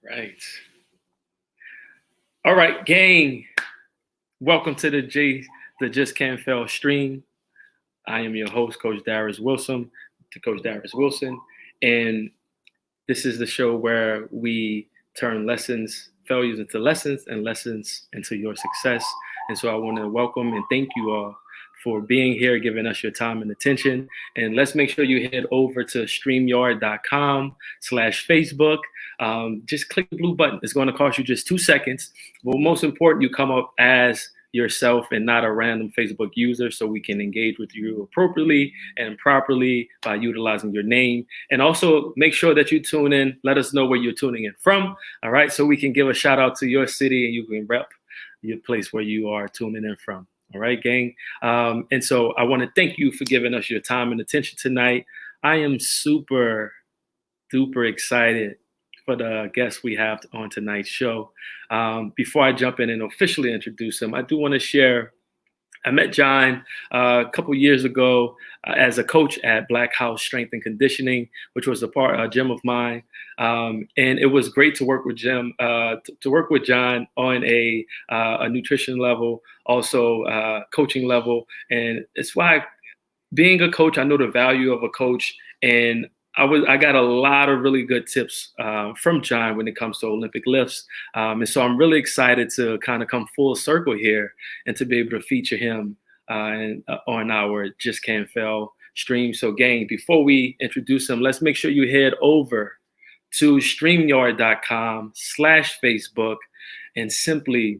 Right. All right, gang. Welcome to the Just Can't Fail stream. I am your host, Coach Darius Wilson, and this is the show where we turn failures into lessons, and lessons into your success. And so I want to welcome and thank you all for being here, giving us your time and attention. And let's make sure you head over to streamyard.com/Facebook. Just click the blue button. It's going to cost you just 2 seconds. But most important, you come up as yourself and not a random Facebook user, so we can engage with you appropriately and properly by utilizing your name. And also make sure that you tune in. Let us know where you're tuning in from. All right. So we can give a shout out to your city and you can rep your place where you are tuning in from. All right, gang. And so I want to thank you for giving us your time and attention tonight. I am super duper excited for the guests we have on tonight's show. Before I jump in and officially introduce him, I do want to share, I met Jon a couple years ago as a coach at Black House Strength and Conditioning, which was a gym of mine. And it was great to work with Jon on a nutrition level, also coaching level. And it's why being a coach, I know the value of a coach, and I got a lot of really good tips from Jon when it comes to Olympic lifts. And so I'm really excited to kind of come full circle here and to be able to feature him on our Just Can't Fail stream. So gang, before we introduce him, let's make sure you head over to streamyard.com/Facebook and simply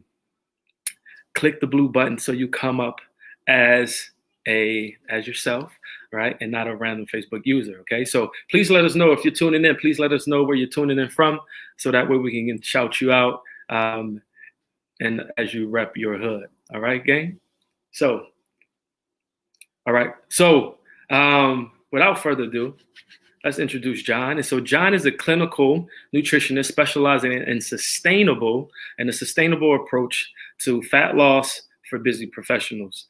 click the blue button so you come up as yourself, right? And not a random Facebook user, okay? So please let us know if you're tuning in. Please let us know where you're tuning in from, so that way we can shout you out and as you rep your hood, all right, gang? So, all right. So without further ado, let's introduce Jon. And so Jon is a clinical nutritionist specializing in a sustainable approach to fat loss for busy professionals.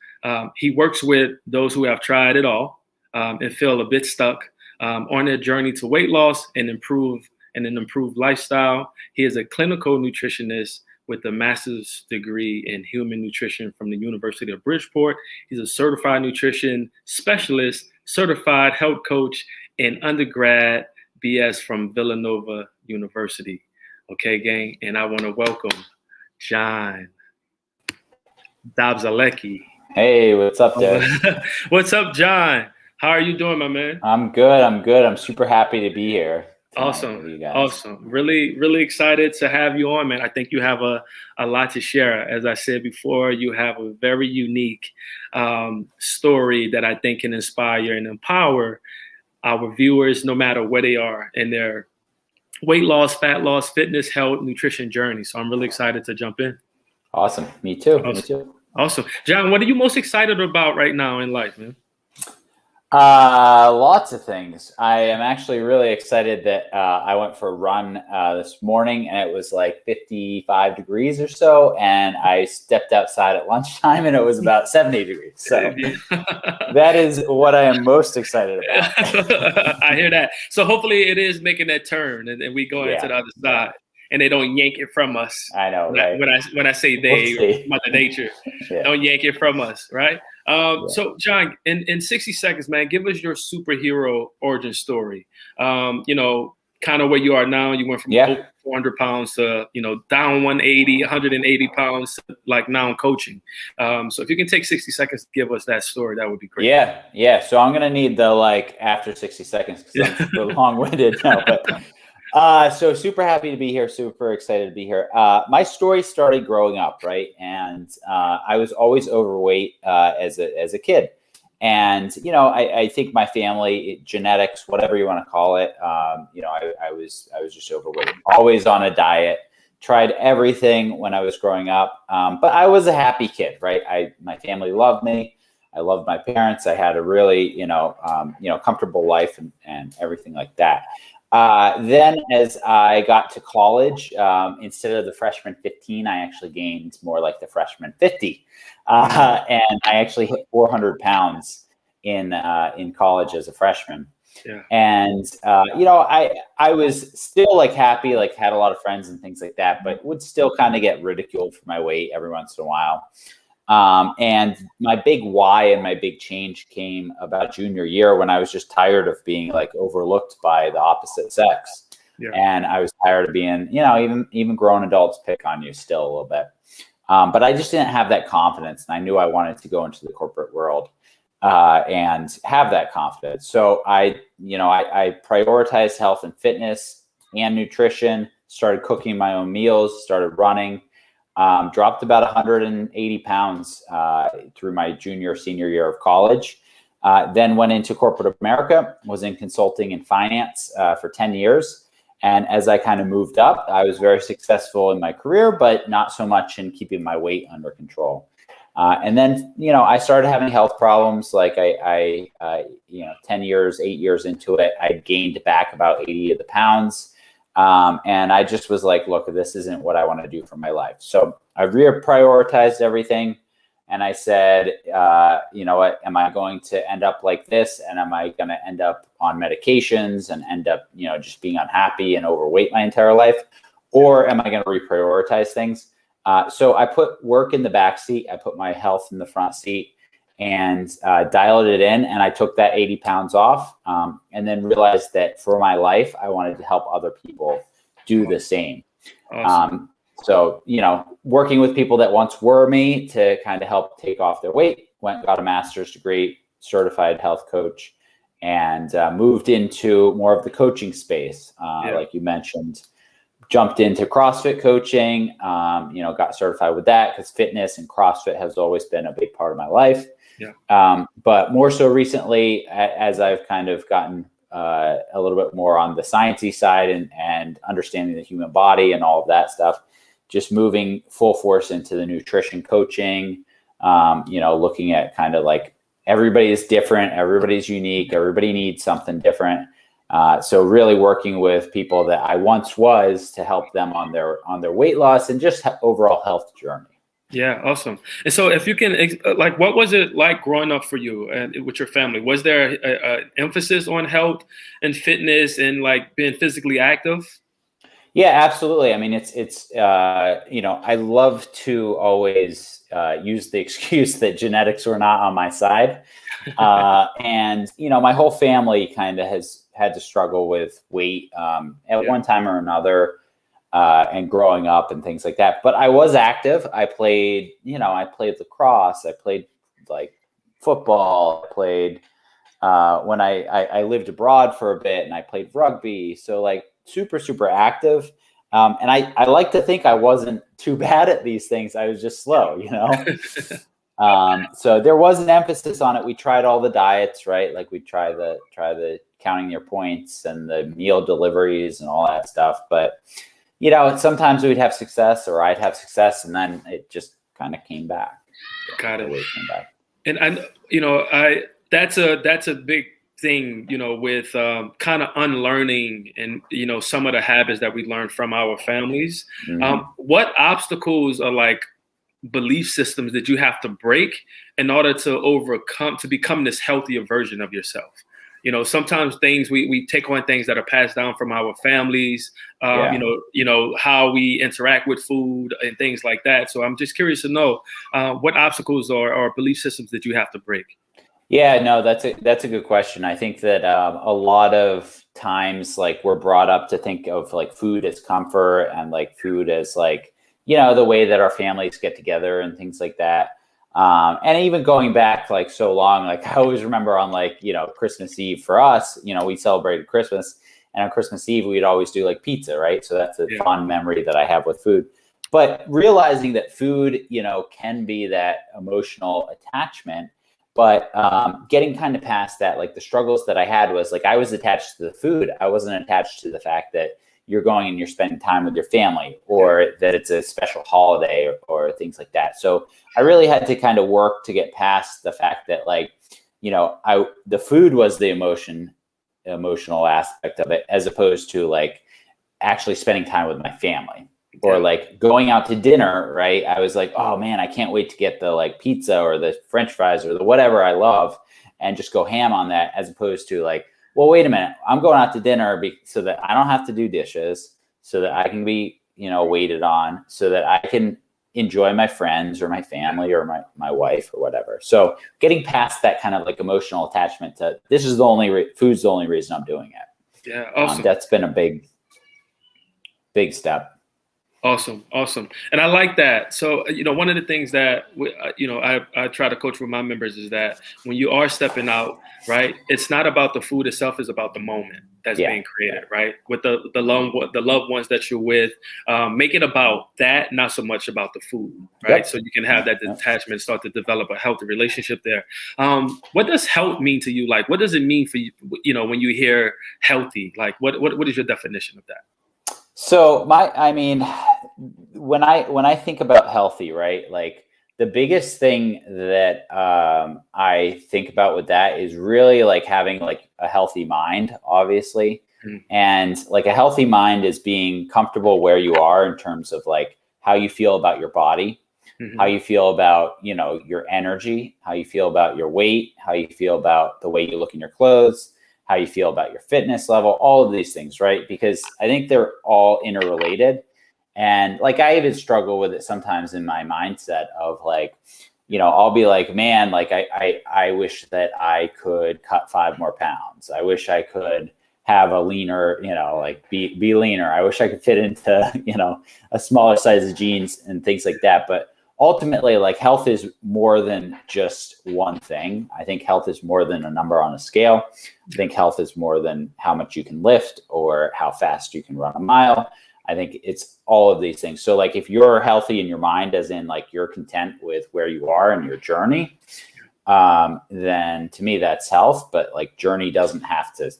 He works with those who have tried it all and feel a bit stuck on their journey to weight loss and an improved lifestyle. He is a clinical nutritionist with a master's degree in human nutrition from the University of Bridgeport. He's a certified nutrition specialist, certified health coach, and undergrad BS from Villanova University. Okay, gang, and I want to welcome Jon Dobzelecki. Hey, what's up, Dad? What's up, Jon? How are you doing, my man? I'm good. I'm super happy to be here. Awesome. Really, really excited to have you on, man. I think you have a lot to share. As I said before, you have a very unique story that I think can inspire and empower our viewers, no matter where they are in their weight loss, fat loss, fitness, health, nutrition journey. So I'm really excited to jump in. Awesome. Me too. Awesome. Jon, what are you most excited about right now in life, man? Lots of things. I am actually really excited that I went for a run this morning, and it was like 55 degrees or so, and I stepped outside at lunchtime and it was about 70 degrees. So that is what I am most excited about. I hear that. So hopefully it is making that turn and we go into the other side. And they don't yank it from us. I know, right? When I say they, Mother Nature, don't yank it from us, right? So, Jon, in 60 seconds, man, give us your superhero origin story. Kind of where you are now. You went from over 400 pounds to, down 180 pounds, to, like now coaching. So if you can take 60 seconds to give us that story, that would be great. Yeah. So I'm going to need the after 60 seconds because I'm super long-winded now, but... So super happy to be here. Super excited to be here. My story started growing up, right? And I was always overweight as a kid. And, I think my family, genetics, whatever you want to call it, I was just overweight, always on a diet, tried everything when I was growing up. But I was a happy kid, right? My family loved me. I loved my parents. I had a really, comfortable life and everything like that. Then as I got to college, instead of the freshman 15, I actually gained more like the freshman 50. And I actually hit 400 pounds in college as a freshman. Yeah. And, I was still like happy, like had a lot of friends and things like that, but would still kind of get ridiculed for my weight every once in a while. And my big why and my big change came about junior year when I was just tired of being like overlooked by the opposite sex. Yeah. And I was tired of being, even grown adults pick on you still a little bit. But I just didn't have that confidence. And I knew I wanted to go into the corporate world and have that confidence. So I prioritized health and fitness and nutrition, started cooking my own meals, started running. Dropped about 180 pounds through my senior year of college. Then went into corporate America, was in consulting and finance for 10 years. And as I kind of moved up, I was very successful in my career, but not so much in keeping my weight under control. And then, I started having health problems. Like 8 years into it, I gained back about 80 of the pounds. And I just was like, look, this isn't what I want to do for my life. So I reprioritized everything. And I said, what, am I going to end up like this? And am I going to end up on medications and end up, just being unhappy and overweight my entire life? Or am I going to reprioritize things? So I put work in the back seat. I put my health in the front seat and dialed it in. And I took that 80 pounds off and then realized that for my life, I wanted to help other people do the same. Awesome. So, working with people that once were me to kind of help take off their weight, got a master's degree, certified health coach, and moved into more of the coaching space. Like you mentioned, jumped into CrossFit coaching, got certified with that because fitness and CrossFit has always been a big part of my life. Yeah. But more so recently, as I've kind of gotten a little bit more on the sciencey side and understanding the human body and all of that stuff, just moving full force into the nutrition coaching, looking at kind of like everybody is different, everybody's unique, everybody needs something different. So really working with people that I once was to help them on their weight loss and just overall health journey. Yeah, awesome. And so if you can, what was it like growing up for you and with your family? Was there an emphasis on health and fitness and like being physically active? Yeah, absolutely. I mean, it's I love to always use the excuse that genetics were not on my side. And, my whole family kind of has had to struggle with weight at one time or another and growing up and things like that. But I was active. I played lacrosse. I played like football. I played when I lived abroad for a bit and I played rugby. So like super, super active. And I like to think I wasn't too bad at these things. I was just slow, So there was an emphasis on it. We tried all the diets, right? Like we try the counting your points and the meal deliveries and all that stuff. But, sometimes we'd have success or I'd have success and then it just kind of came back. Got it. Came back. And that's a big thing, with kind of unlearning and, some of the habits that we learned from our families. Mm-hmm. What obstacles are like belief systems that you have to break in order to become this healthier version of yourself? Sometimes things we take on things that are passed down from our families, how we interact with food and things like that. So I'm just curious to know what obstacles or belief systems that you have to break. Yeah, no, that's a good question. I think that a lot of times, like we're brought up to think of like food as comfort and like food as like, the way that our families get together and things like that. And even going back like so long, like I always remember on like, Christmas Eve for us, we celebrated Christmas, and on Christmas Eve, we'd always do like pizza, right? So that's a fond memory that I have with food. But realizing that food, can be that emotional attachment. But getting kind of past that, like the struggles that I had was like I was attached to the food. I wasn't attached to the fact that you're going and you're spending time with your family or that it's a special holiday or things like that. So I really had to kind of work to get past the fact that like, the food was the emotional aspect of it as opposed to like actually spending time with my family. Or like going out to dinner, right? I was like, oh man, I can't wait to get the like pizza or the French fries or the whatever I love and just go ham on that, as opposed to like, well, wait a minute, I'm going out to dinner so that I don't have to do dishes, so that I can be, waited on, so that I can enjoy my friends or my family or my wife or whatever. So getting past that kind of like emotional attachment to this is food's the only reason I'm doing it. Yeah. Awesome. That's been a big step. Awesome. And I like that. So, one of the things that, I try to coach with my members is that when you are stepping out, right, it's not about the food itself, it's about the moment that's being created, right? With the loved ones that you're with, make it about that, not so much about the food, right? Yep. So you can have that detachment, start to develop a healthy relationship there. What does health mean to you? Like, what does it mean for you, when you hear healthy? Like, what is your definition of that? So when I think about healthy, right, like the biggest thing that I think about with that is really like having like a healthy mind, obviously. Mm-hmm. And like a healthy mind is being comfortable where you are in terms of like how you feel about your body, mm-hmm. how you feel about, your energy, how you feel about your weight, how you feel about the way you look in your clothes, how you feel about your fitness level, all of these things, right? Because I think they're all interrelated. And like, I even struggle with it sometimes in my mindset of like, I'll be like, man, like I wish that I could cut 5 more pounds. I wish I could have a leaner, like be leaner. I wish I could fit into, a smaller size of jeans and things like that. But ultimately, like health is more than just one thing. I think health is more than a number on a scale. I think health is more than how much you can lift or how fast you can run a mile. I think it's all of these things. So like if you're healthy in your mind, as in like you're content with where you are in your journey, then to me that's health. But like journey doesn't have to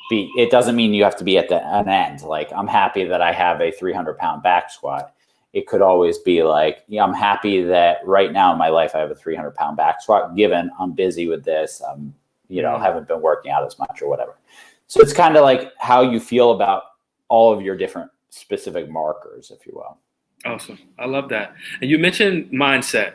be, it doesn't mean you have to be at an end. Like I'm happy that I have a 300-pound back squat. It could always be like, I'm happy that right now in my life I have a 300-pound back squat, given I'm busy with this, haven't been working out as much or whatever. So it's kind of like how you feel about all of your different specific markers, if you will. Awesome. I love that. And you mentioned mindset.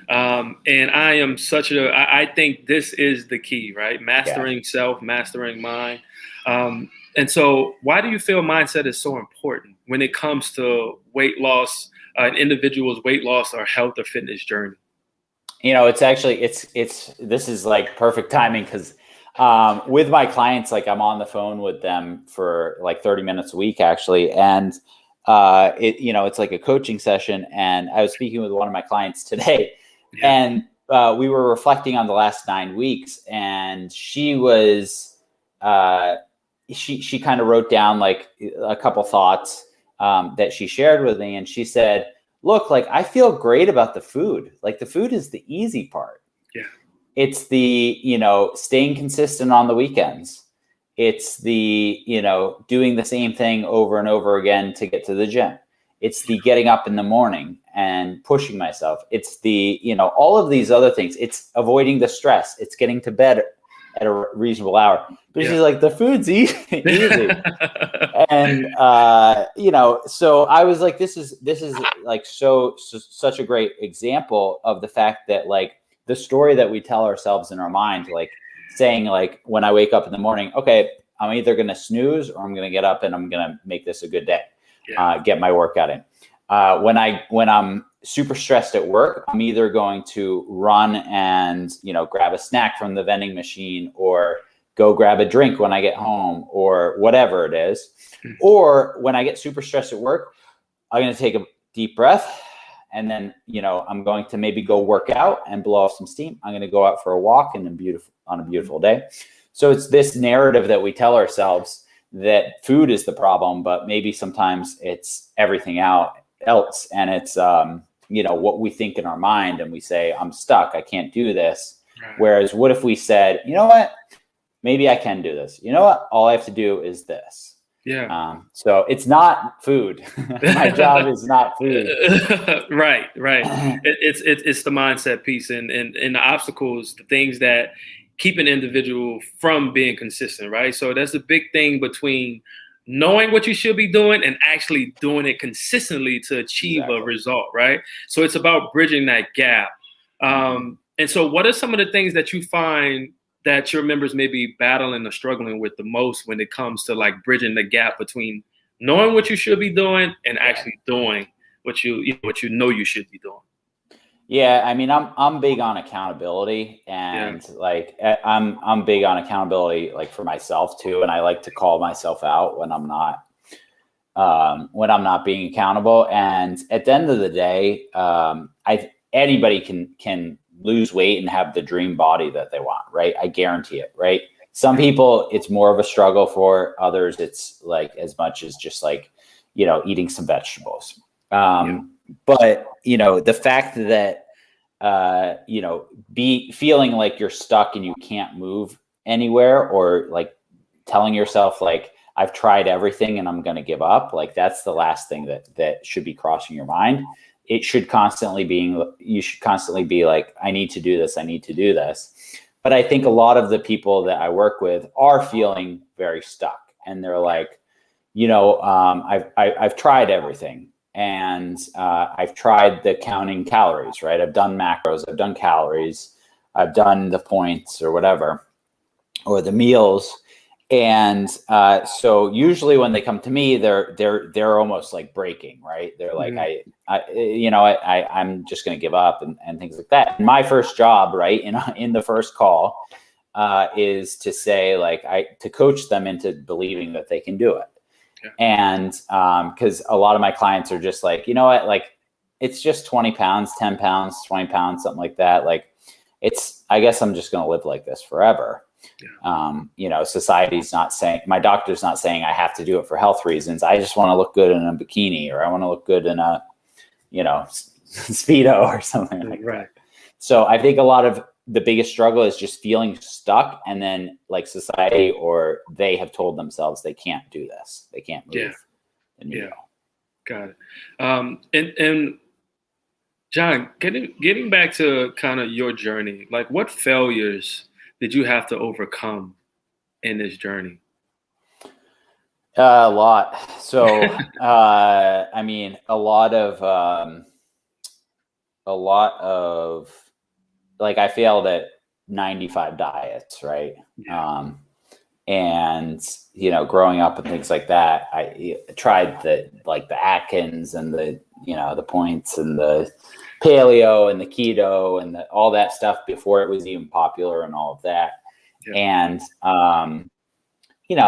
And I think this is the key, right? Mastering self, mastering mind. And so why do you feel mindset is so important when it comes to weight loss, an individual's weight loss or health or fitness journey? It's actually, this is like perfect timing because with my clients, like I'm on the phone with them for like 30 minutes a week actually. And it's like a coaching session. And I was speaking with one of my clients today and we were reflecting on the last 9 weeks, and she was, she kind of wrote down like a couple thoughts that she shared with me. And she said, look, like I feel great about the food. Like the food is the easy part. Yeah. It's the, staying consistent on the weekends. It's the, doing the same thing over and over again to get to the gym. It's the getting up in the morning and pushing myself. It's the, all of these other things. It's avoiding the stress. It's getting to bed at a reasonable hour. But she's like, the food's easy. And, so I was like, this is like such a great example of the fact that like the story that we tell ourselves in our mind, like saying like, when I wake up in the morning, okay, I'm either going to snooze or I'm going to get up and I'm going to make this a good day, get my workout in. When I'm super stressed at work, I'm either going to run and, grab a snack from the vending machine or go grab a drink when I get home or whatever it is. Or when I get super stressed at work, I'm going to take a deep breath and then, I'm going to maybe go work out and blow off some steam. I'm going to go out for a walk on a beautiful day. So it's this narrative that we tell ourselves that food is the problem, but maybe sometimes it's everything else. And it's, what we think in our mind, and we say, I'm stuck, I can't do this. Right. Whereas what if we said, you know what, maybe I can do this. You know what, all I have to do is this. Yeah. So it's not food. My job is not food. Right. It's the mindset piece and the obstacles, the things that keep an individual from being consistent, right? So that's the big thing between knowing what you should be doing and actually doing it consistently to achieve a result, right? So it's about bridging that gap. And so what are some of the things that you find that your members may be battling or struggling with the most when it comes to like bridging the gap between knowing what you should be doing and actually doing what you know you should be doing? Yeah, I mean, I'm big on accountability, and like I'm big on accountability, like for myself too, and I like to call myself out when I'm not being accountable. And at the end of the day, anybody can lose weight and have the dream body that they want, right? I guarantee it, right? Some people, it's more of a struggle. For others, it's like as much as just like, eating some vegetables. But, the fact that, feeling like you're stuck and you can't move anywhere, or like telling yourself like, I've tried everything and I'm going to give up. Like that's the last thing that should be crossing your mind. You should constantly be like, I need to do this. I need to do this. But I think a lot of the people that I work with are feeling very stuck, and they're like, I've tried everything, and I've tried the counting calories, right? I've done macros, I've done calories, I've done the points or whatever, or the meals. And so usually when they come to me, they're almost like breaking, right? They're like, I'm just going to give up and things like that. And my first job, right, in the first call, is to say like, to coach them into believing that they can do it. Yeah. And because a lot of my clients are just like, you know what, like it's just 20 pounds, 10 pounds, 20 pounds, something like that. Like I guess I'm just going to live like this forever. Yeah. Society's not saying, my doctor's not saying I have to do it for health reasons. I just want to look good in a bikini, or I want to look good in a, Speedo or something like that. So I think a lot of the biggest struggle is just feeling stuck. And then like society or they have told themselves they can't do this. They can't move. Yeah. Got it. And Jon, getting back to kind of your journey, like what failures did you have to overcome in this journey? A lot. So, I mean, a lot of like, I failed at 95 diets, right? Yeah. And, growing up and things like that, I tried the Atkins and the points and the paleo and the keto and all that stuff before it was even popular and all of that. Yeah. And,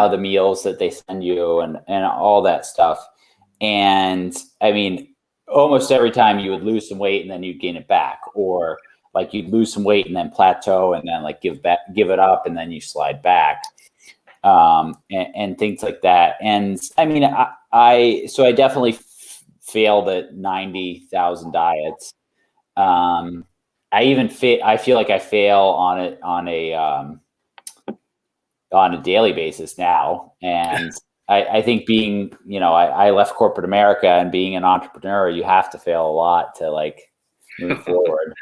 the meals that they send you and all that stuff. And I mean, almost every time you would lose some weight and then you'd gain it back, or like you'd lose some weight and then plateau and then like give it up and then you slide back, and things like that. And I mean, I definitely failed at 90,000 diets. I feel like I fail on a daily basis now. And I think being, I left corporate America, and being an entrepreneur, you have to fail a lot to like move forward.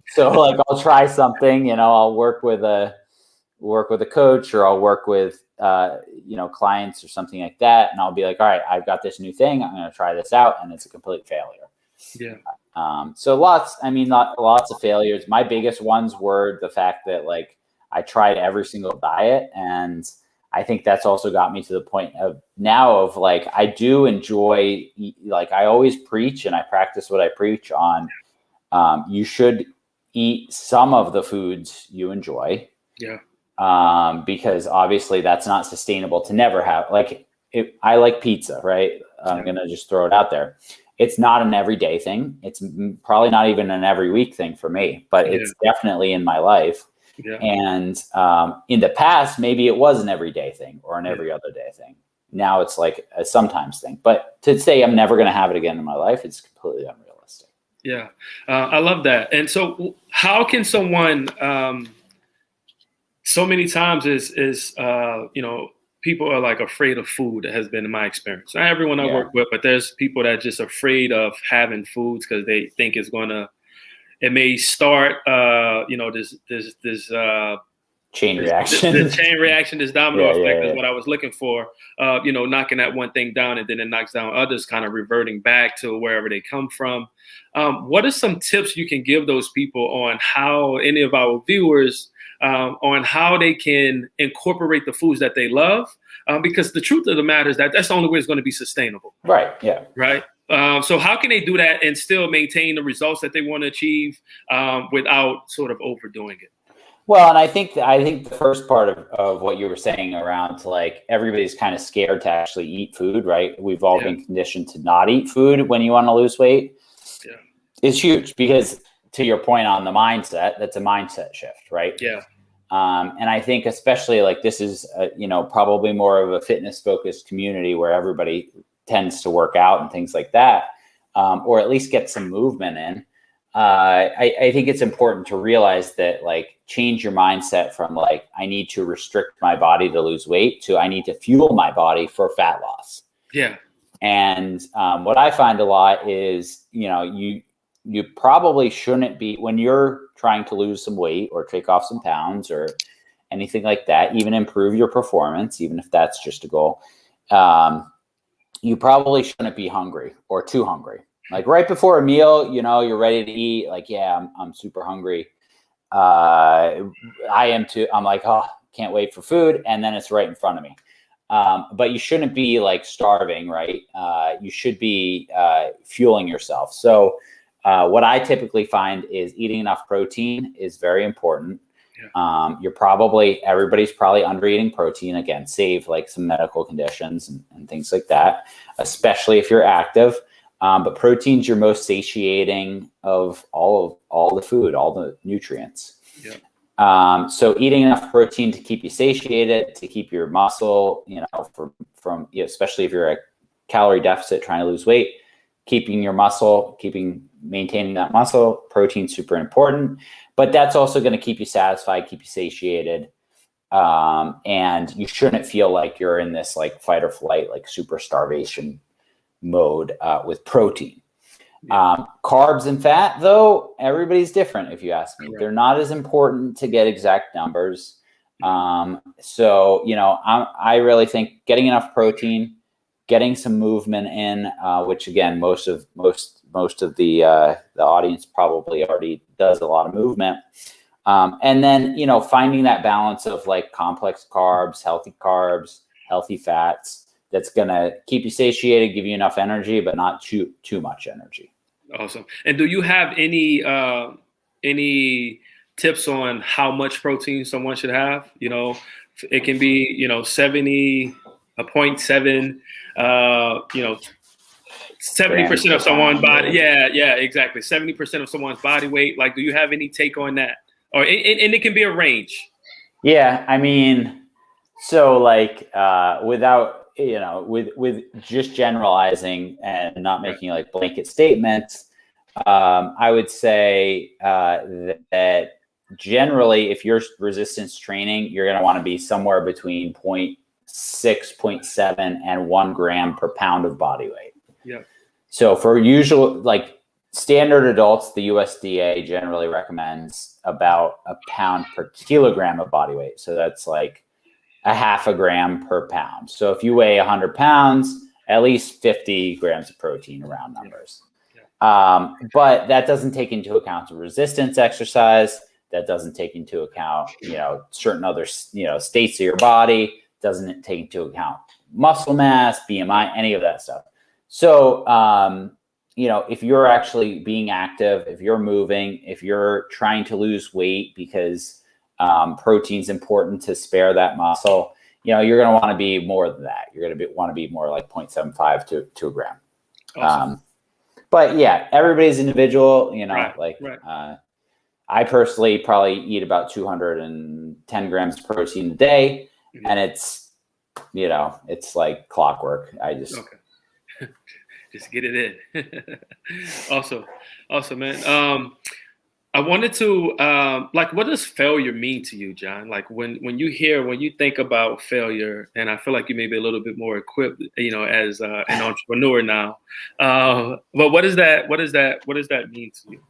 So like, I'll try something, I'll work with a coach, or I'll work with, clients or something like that. And I'll be like, all right, I've got this new thing. I'm going to try this out. And it's a complete failure. Yeah. So lots of failures. My biggest ones were the fact that like, I tried every single diet, and I think that's also got me to the point of now of like, I do enjoy, like I always preach and I practice what I preach on. You should eat some of the foods you enjoy. Yeah. Because obviously that's not sustainable to never have, like, I like pizza, right? I'm going to just throw it out there. It's not an everyday thing. It's probably not even an every week thing for me, but it's definitely in my life. Yeah. And in the past, maybe it was an everyday thing or an every other day thing. Now it's like a sometimes thing. But to say I'm never going to have it again in my life, it's completely unrealistic. Yeah, I love that. And so how can someone, so many times is people are like afraid of food. That has been my experience. Not everyone I work with, but there's people that are just afraid of having foods because they think it may start, this chain reaction. The chain reaction, this domino effect is yeah. what I was looking for. Knocking that one thing down, and then it knocks down others, kind of reverting back to wherever they come from. What are some tips you can give those people on how, any of our viewers, on how they can incorporate the foods that they love? Because the truth of the matter is that that's the only way it's going to be sustainable. Right. Yeah. Right. So how can they do that and still maintain the results that they want to achieve without sort of overdoing it? Well, and I think the first part of what you were saying around, like, everybody's kind of scared to actually eat food, right? We've all been conditioned to not eat food when you want to lose weight. Yeah. It's huge because, to your point on the mindset, that's a mindset shift, right? Yeah. And I think especially, like, this is, probably more of a fitness focused community where everybody tends to work out and things like that, or at least get some movement in. I think it's important to realize that, like, change your mindset from, like, I need to restrict my body to lose weight to I need to fuel my body for fat loss. Yeah. And what I find a lot is, you probably shouldn't be, when you're trying to lose some weight or take off some pounds or anything like that, even improve your performance, even if that's just a goal, you probably shouldn't be hungry or too hungry. Like, right before a meal, you're ready to eat. Like, yeah, I'm super hungry. I am too. I'm like, oh, can't wait for food. And then it's right in front of me. But you shouldn't be, like, starving, right? You should be fueling yourself. So what I typically find is eating enough protein is very important. Yeah. Everybody's probably under eating protein, again, save like some medical conditions and things like that, especially if you're active. But protein's your most satiating of all the food, all the nutrients. Yeah. So eating enough protein to keep you satiated, to keep your muscle, from especially if you're a calorie deficit trying to lose weight, maintaining that muscle, protein's super important. But that's also going to keep you satisfied, keep you satiated. And you shouldn't feel like you're in this, like, fight or flight, like, super starvation mode with protein. Yeah. Carbs and fat, though, everybody's different, if you ask me. Right. They're not as important to get exact numbers. So, I really think getting enough protein, getting some movement in, which, again, most of the audience probably already does a lot of movement. And then, finding that balance of, like, complex carbs, healthy fats, that's going to keep you satiated, give you enough energy, but not too much energy. Awesome. And do you have any tips on how much protein someone should have? It can be, 0.7, 70% of someone's body. Yeah, exactly. 70% of someone's body weight. Like, do you have any take on that? Or and it can be a range. Yeah, I mean, so, like, without, with just generalizing and not making, like, blanket statements, I would say that generally, if you're resistance training, you're going to want to be somewhere between 0.6, 0.7, and 1 gram per pound of body weight. Yeah. So for usual, like, standard adults, the USDA generally recommends about a pound per kilogram of body weight. So that's like a half a gram per pound. So if you weigh 100 pounds, at least 50 grams of protein, around numbers. Yeah. But that doesn't take into account the resistance exercise. That doesn't take into account, certain other, states of your body. Doesn't take into account muscle mass, BMI, any of that stuff. So, if you're actually being active, if you're moving, if you're trying to lose weight because protein's important to spare that muscle, you're going to want to be more than that. You're going to want to be more like 0.75 to a gram. Awesome. But yeah, everybody's individual, right. I personally probably eat about 210 grams of protein a day. Mm-hmm. And it's, it's like clockwork. I just... Okay. Just get it in. Awesome, man. I wanted to, what does failure mean to you, Jon? Like, when you think about failure, and I feel like you may be a little bit more equipped, as an entrepreneur now. But what does that mean to you?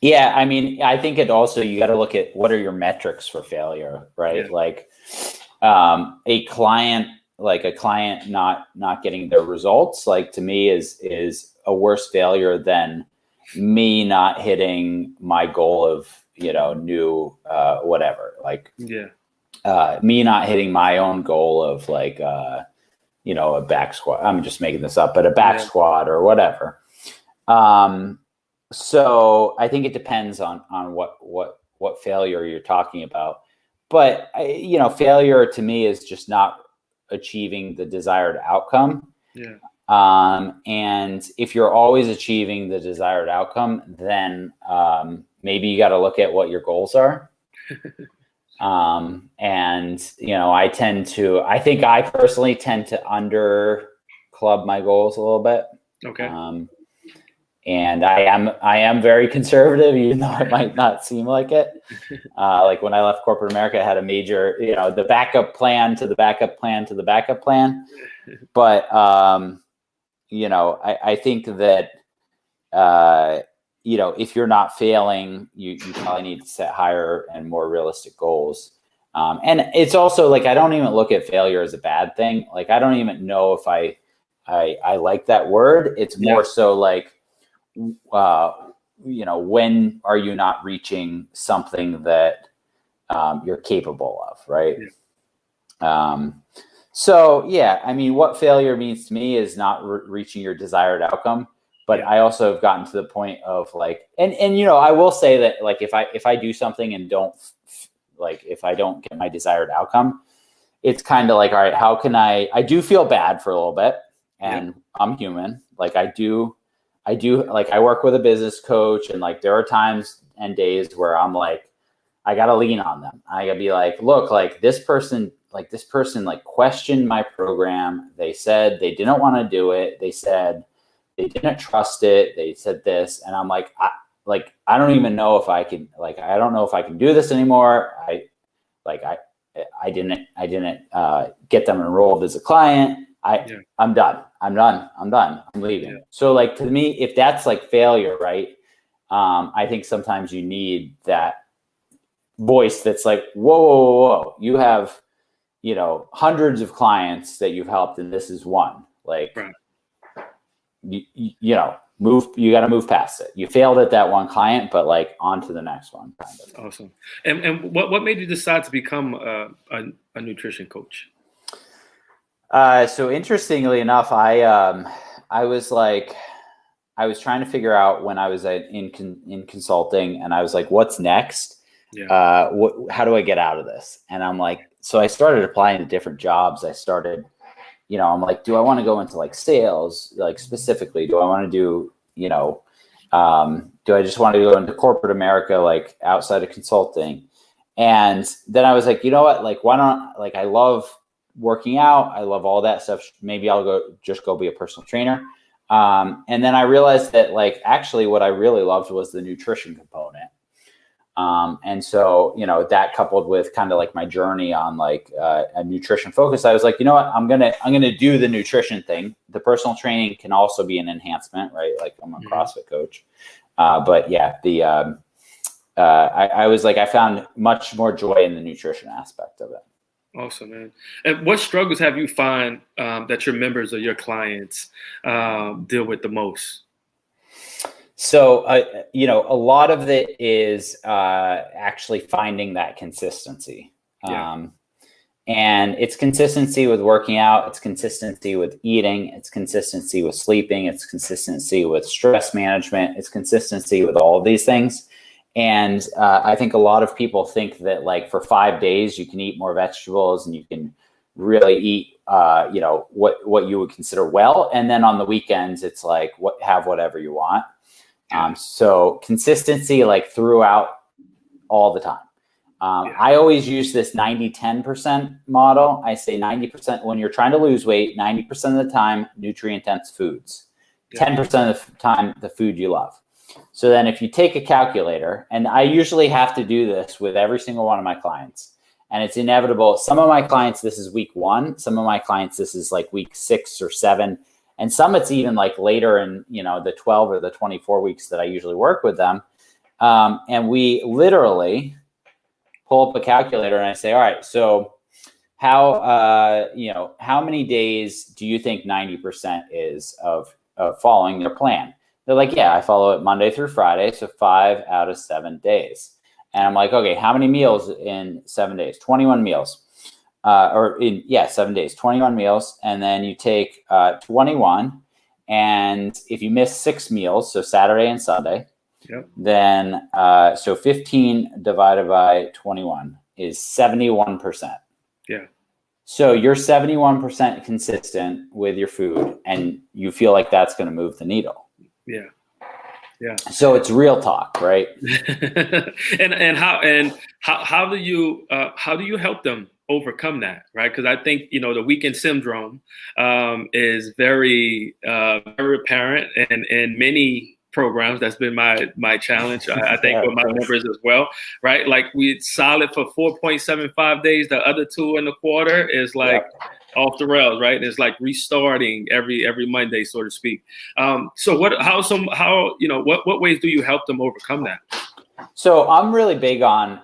Yeah, I mean, I think it also, you got to look at what are your metrics for failure, right? Yeah. Like a client, not getting their results, like to me is a worse failure than me not hitting my goal of, new whatever, like Yeah. me not hitting my own goal of like a back squat. I'm just making this up, but a back Yeah. squat or whatever. So I think it depends on what failure you're talking about. But failure to me is just not achieving the desired outcome. Yeah. And if you're always achieving the desired outcome, then maybe you got to look at what your goals are. And I think I personally tend to under club my goals a little bit. Okay. And I am very conservative, even though it might not seem like it. Like when I left corporate America, I had a major, the backup plan to the backup plan to the backup plan. But, I think that, if you're not failing, you probably need to set higher and more realistic goals. And it's also like, I don't even look at failure as a bad thing. Like, I don't even know if I like that word. It's more so like, when are you not reaching something that you're capable of, right? So yeah, I mean, what failure means to me is not reaching your desired outcome. But I also have gotten to the point of like, and I will say that like if I do something and if I don't get my desired outcome, it's kind of like, all right, how can I do feel bad for a little bit, and I'm human. Like I do like, I work with a business coach, and like there are times and days where I'm like, I got to lean on them. I got to be like, look, like this person questioned my program. They said they didn't want to do it. They said they didn't trust it. They said this. And I'm like, I don't even know if I can, I don't know if I can do this anymore. I didn't get them enrolled as a client. I'm done. I'm leaving. Yeah. So like, to me, if that's like failure, right? I think sometimes you need that voice that's like, whoa. You have, hundreds of clients that you've helped, and this is one. Like, right. You got to move past it. You failed at that one client, but like on to the next one. Kind of. Awesome. And what made you decide to become a nutrition coach? So interestingly enough, I was trying to figure out when I was in consulting, and I was like, what's next? Yeah. How do I get out of this? And I'm like, so I started applying to different jobs. I started, I'm like, do I want to go into like sales? Like specifically, do I want to do, do I just want to go into corporate America, like outside of consulting? And then I was like, you know what? Like, why don't, like, I love working out. I love all that stuff. Maybe I'll go be a personal trainer. And then I realized that like, actually what I really loved was the nutrition component. And so, that coupled with kind of like my journey on like a nutrition focus, I was like, you know what, I'm going to do the nutrition thing. The personal training can also be an enhancement, right? Like I'm a CrossFit coach. But yeah, I was like, I found much more joy in the nutrition aspect of it. Awesome, man. And what struggles have you find that your members or your clients deal with the most? So, a lot of it is actually finding that consistency. Yeah. And it's consistency with working out. It's consistency with eating. It's consistency with sleeping. It's consistency with stress management. It's consistency with all of these things. And I think a lot of people think that like for 5 days, you can eat more vegetables and you can really eat, what you would consider well. And then on the weekends, it's like, have whatever you want. So consistency like throughout all the time. I always use this 90-10% model. I say 90% when you're trying to lose weight, 90% of the time, nutrient-dense foods, 10% of the time, the food you love. So then if you take a calculator, and I usually have to do this with every single one of my clients, and it's inevitable. Some of my clients, this is week 1. Some of my clients, this is like week 6 or 7. And some it's even like later in, the 12 or the 24 weeks that I usually work with them. And we literally pull up a calculator and I say, all right, so how many days do you think 90% is of following their plan? They're like, yeah, I follow it Monday through Friday. So 5 out of 7 days. And I'm like, okay, how many meals in 7 days? 21 meals. 7 days, 21 meals. And then you take 21. And if you miss 6 meals, so Saturday and Sunday, yep. then so 15 divided by 21 is 71%. Yeah. So you're 71% consistent with your food, and you feel like that's going to move the needle. Yeah. Yeah. So it's real talk, right? and how do you help them overcome that, right? Because I think the weekend syndrome is very very apparent in many programs. That's been my challenge. I think with my members as well, right? Like we solid for 4.75 days. The other 2 in the quarter is like off the rails, right? It's like restarting every Monday, so to speak. So what ways do you help them overcome that? So I'm really big on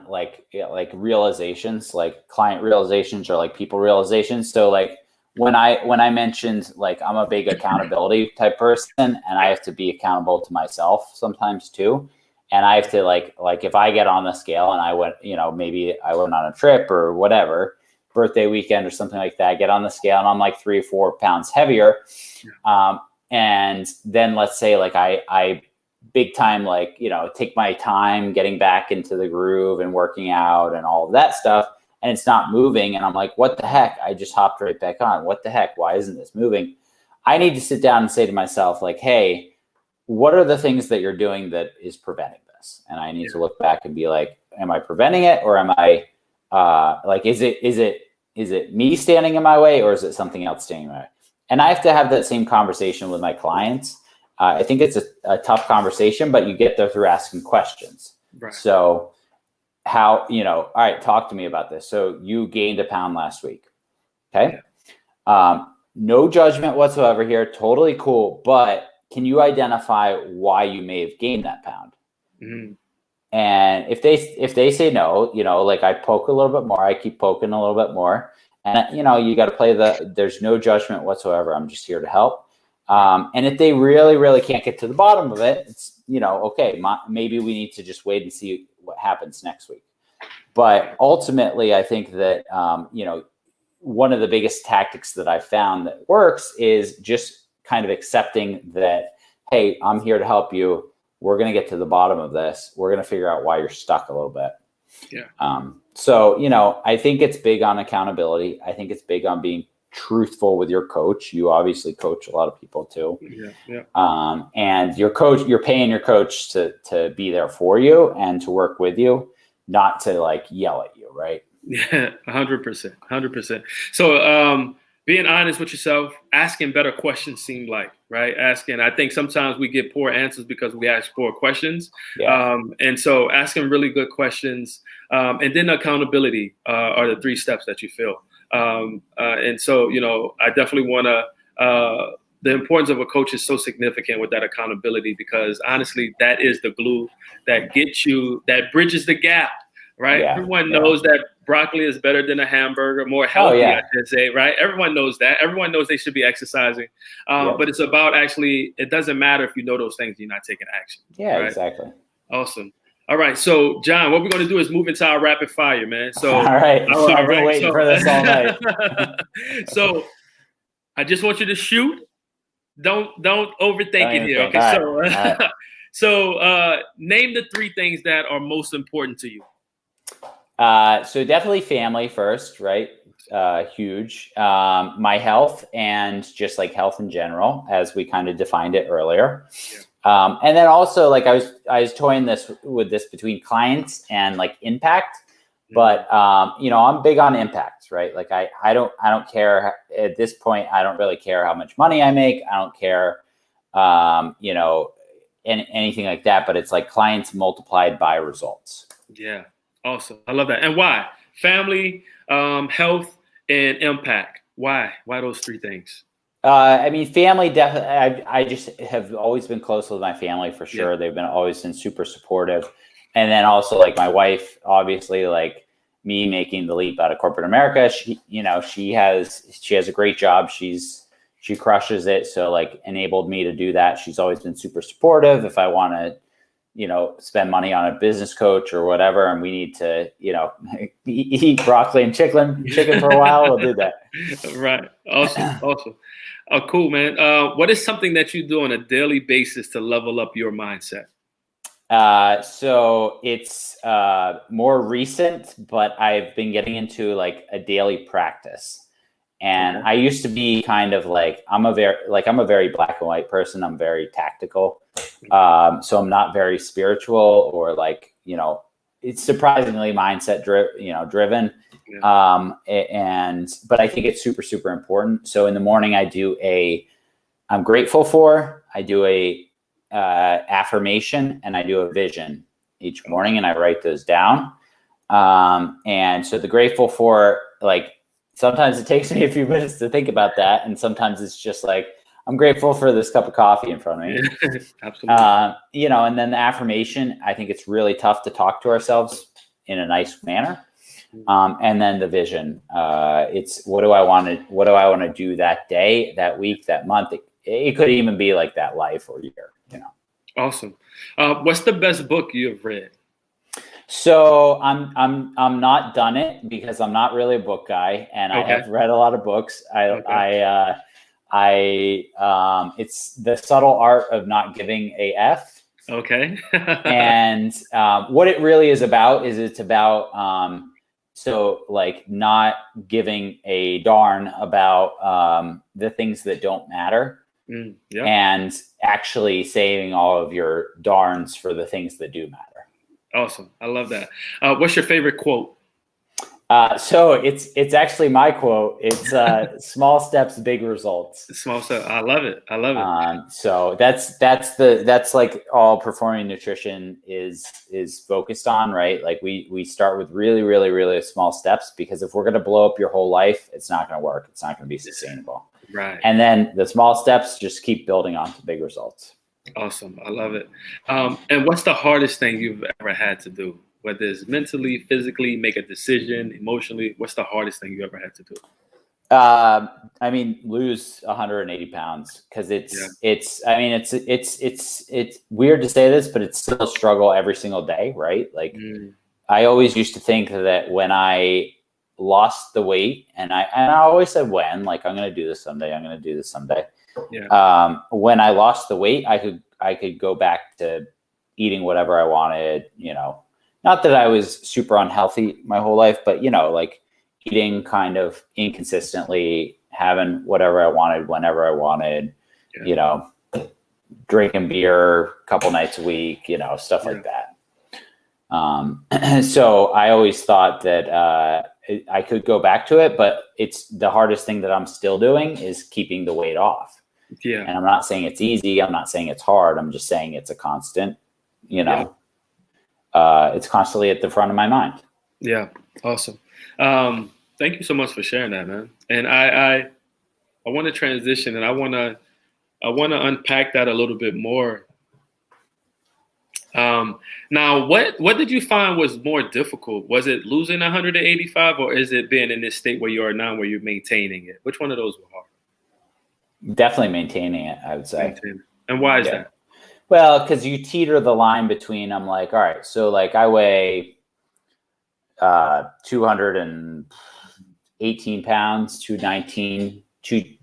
like realizations, like client realizations or like people realizations. So like when I mentioned like I'm a big accountability type person, and I have to be accountable to myself sometimes too. And I have to like if I get on the scale and I went, maybe I went on a trip or whatever, birthday weekend or something like that, I get on the scale and I'm like 3 or 4 pounds heavier. And then let's say like I big time, like, take my time getting back into the groove and working out and all of that stuff. And it's not moving. And I'm like, what the heck? I just hopped right back on. What the heck? Why isn't this moving? I need to sit down and say to myself, like, hey, what are the things that you're doing that is preventing this? And I need to look back and be like, am I preventing it? Or am I is it me standing in my way, or is it something else standing in my way? And I have to have that same conversation with my clients. I think it's a tough conversation, but you get there through asking questions. Right. So how, all right, talk to me about this. So you gained a pound last week. Okay. Yeah. No judgment whatsoever here. Totally cool. But can you identify why you may have gained that pound? Mm-hmm. And if they say no, like I poke a little bit more, I keep poking a little bit more. And, you got to play there's no judgment whatsoever. I'm just here to help. And if they really, really can't get to the bottom of it, it's, okay, maybe we need to just wait and see what happens next week. But ultimately, I think that, one of the biggest tactics that I found that works is just kind of accepting that, hey, I'm here to help you. We're going to get to the bottom of this. We're going to figure out why you're stuck a little bit. Yeah. So, I think it's big on accountability. I think it's big on being truthful with your coach. You obviously coach a lot of people too. Yeah. And your coach, you're paying your coach to be there for you and to work with you, not to like yell at you, right? Yeah, 100%. So being honest with yourself, asking better questions seem like, right? I think sometimes we get poor answers because we ask poor questions. Yeah. And so asking really good questions, and then accountability are the 3 steps that you feel. And so, I definitely want to, the importance of a coach is so significant with that accountability, because honestly, that is the glue that that bridges the gap, right? Yeah, everyone knows that broccoli is better than a hamburger, more healthy, I should say, right? Everyone knows that. Everyone knows they should be exercising. But it's about it doesn't matter if you know those things, you're not taking action. Yeah, right? Exactly. Awesome. All right, so John, what we're going to do is move into our rapid fire, man. So all right, I've been waiting for this all night. So I just want you to shoot. Don't overthink it here. Okay, so name the 3 things that are most important to you. So definitely family first, right? Huge. My health, and just like health in general, as we kind of defined it earlier. Yeah. And then also, like I was toying with this between clients and like impact, but I'm big on impact, right? Like I don't care at this point. I don't really care how much money I make. I don't care, anything like that. But it's like clients multiplied by results. Yeah, awesome. I love that. And why? Family, health, and impact. Why? Why those 3 things? I mean, family definitely. I just have always been close with my family for sure. Yeah. They've been always been super supportive, and then also like my wife, obviously, like me making the leap out of corporate America. She has a great job. She crushes it. So like enabled me to do that. She's always been super supportive. If I want to, spend money on a business coach or whatever, and we need to, eat broccoli and chicken for a while, we'll do that. Right. Awesome. Awesome. Oh, cool, man. What is something that you do on a daily basis to level up your mindset? So it's more recent, but I've been getting into like a daily practice. And Okay. I used to be kind of like I'm a very black and white person. I'm very tactical. So I'm not very spiritual or like, it's surprisingly mindset driven. Yeah. But I think it's super, super important. So in the morning I'm grateful for, I do a affirmation, and I do a vision each morning, and I write those down. And so the grateful for, like, sometimes it takes me a few minutes to think about that. And sometimes it's just like, I'm grateful for this cup of coffee in front of me. Yeah. Absolutely. And then the affirmation, I think it's really tough to talk to ourselves in a nice manner. And then the vision, it's what do I want to do that day, that week, that month. It could even be like that life or year, Awesome. What's the best book you've read? So I'm not done it because I'm not really a book guy, and I Okay. have read a lot of books. It's The Subtle Art of Not Giving a F. Okay. And what it really is about is it's about so like not giving a darn about the things that don't matter. Yeah. And actually saving all of your darns for the things that do matter. Awesome. I love that. What's your favorite quote? So it's actually my quote. It's small steps, big results. Small step. I love it. I love it. So that's like all performing nutrition is focused on, right? Like we start with really, really, really small steps, because if we're going to blow up your whole life, it's not going to work. It's not going to be sustainable. Right. And then the small steps just keep building on to big results. Awesome. I love it. And what's the hardest thing you've ever had to do? Whether it's mentally, physically, make a decision, emotionally, what's the hardest thing you ever had to do? I mean, lose 180 pounds, because it's weird to say this, but it's still a struggle every single day, right? Like I always used to think that when I lost the weight, and I always said when, like, I'm going to do this someday. I'm going to do this someday. Yeah. When I lost the weight, I could go back to eating whatever I wanted, not that I was super unhealthy my whole life, but, like eating kind of inconsistently, having whatever I wanted, whenever I wanted, drinking beer a couple nights a week, stuff like that. So I always thought that I could go back to it, but it's the hardest thing that I'm still doing is keeping the weight off. Yeah. And I'm not saying it's easy. I'm not saying it's hard. I'm just saying it's a constant, it's constantly at the front of my mind. Yeah. Awesome. Thank you so much for sharing that, man. And I want to transition, and I want to unpack that a little bit more. Now, what did you find was more difficult? Was it losing 185, or is it being in this state where you are now, where you're maintaining it? Which one of those were hard? Definitely maintaining it, I would say. And why is that? Well, because you teeter the line between, I'm like, all right, so like I weigh 218 pounds, 219,